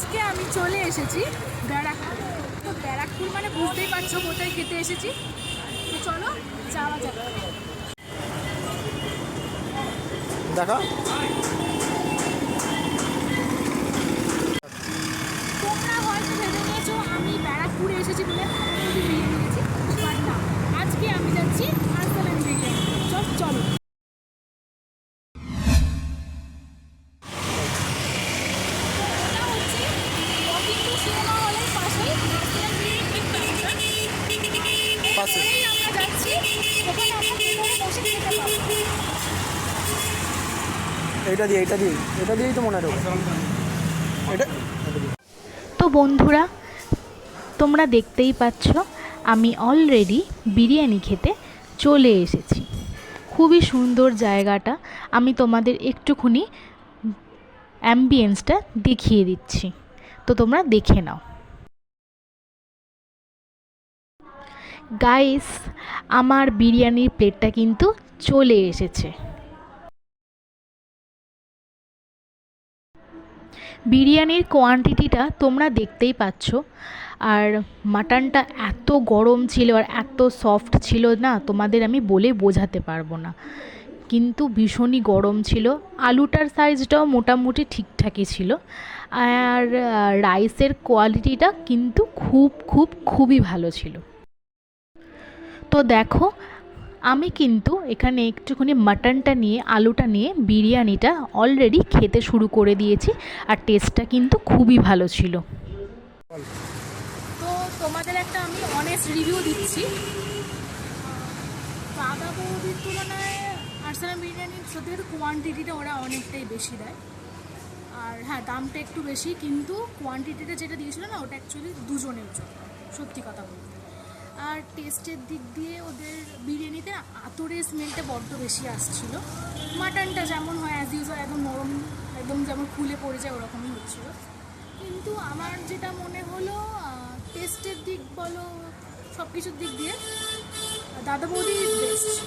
আজকে আমি চলে এসেছি ব্যারাকপুর। তো ব্যারাকপুর মানে বুঝতেই পারছো কোথায় খেতে এসেছি। তো চলো যাওয়া যাক। দেখা তোমরা হয়তো ভেবে নিয়েছো আমি ব্যারাকপুরে এসেছি বলে বিরিয়ানি নিয়েছি, বাট না, আজকে আমি যাচ্ছি আর্সেনাল বিরিয়ানি। চলো সিনেমা হলের পাশেই আর্সেনাল বিরিয়ানি পাশে আমরা যাচ্ছি, ওখানে আমরা ভিতরে বসে খেতে পারবো। এটা দিয়েই তো মনে রাখো এটা। তো বন্ধুরা, তোমরা দেখতেই পাচ্ছ আমি অলরেডি বিরিয়ানি খেতে চলে এসেছি। খুবই সুন্দর জায়গাটা, আমি তোমাদের একটুখানি অ্যাম্বিয়েন্সটা দেখিয়ে দিচ্ছি, তো তোমরা দেখে নাও। গাইস, আমার বিরিয়ানির প্লেটটা কিন্তু চলে এসেছে। বিরিয়ানির কোয়ান্টিটিটা তোমরা দেখতেই পাচ্ছ, আর মাটনটা এত গরম ছিল আর এত সফট ছিল না, তোমাদের আমি বলে বোঝাতে পারবো না। কিন্তু ভীষণই গরম ছিল। আলুটার সাইজটাও মোটামুটি ঠিকঠাকই ছিল, আর রাইসের কোয়ালিটিটা কিন্তু খুবই ভালো ছিল। তো দেখো, আমি কিন্তু এখানে একটুখানি মাটনটা নিয়ে, আলুটা নিয়ে বিরিয়ানিটা অলরেডি খেতে শুরু করে দিয়েছি, আর টেস্টটা কিন্তু খুবই ভালো ছিল। তো তোমাদের একটা আমি অনেস্ট রিভিউ দিচ্ছি। দাদা বৌদির তুলনায় আর্সেনাল বিরিয়ানির সত্যি কোয়ান্টিটিটা ওরা অনেকটাই বেশি দেয়। আর হ্যাঁ, দামটা একটু বেশি, কিন্তু কোয়ান্টিটিটা যেটা দিয়েছিল না, ওটা অ্যাকচুয়ালি দুজনের জন্য, সত্যি কথা বলতে। আর টেস্টের দিক দিয়ে ওদের বিরিয়ানিতে আতরের স্মেলটা বড্ড বেশি আসছিলো। মাটনটা যেমন হয় অ্যাজ ইউজুয়াল একদম নরম, একদম যেমন খুলে পড়ে যায় ওরকমই হচ্ছিলো। কিন্তু আমার যেটা মনে হলো, টেস্টের দিক বলো, সব কিছুর দিক দিয়ে দাদা বৌদি বেস্ট।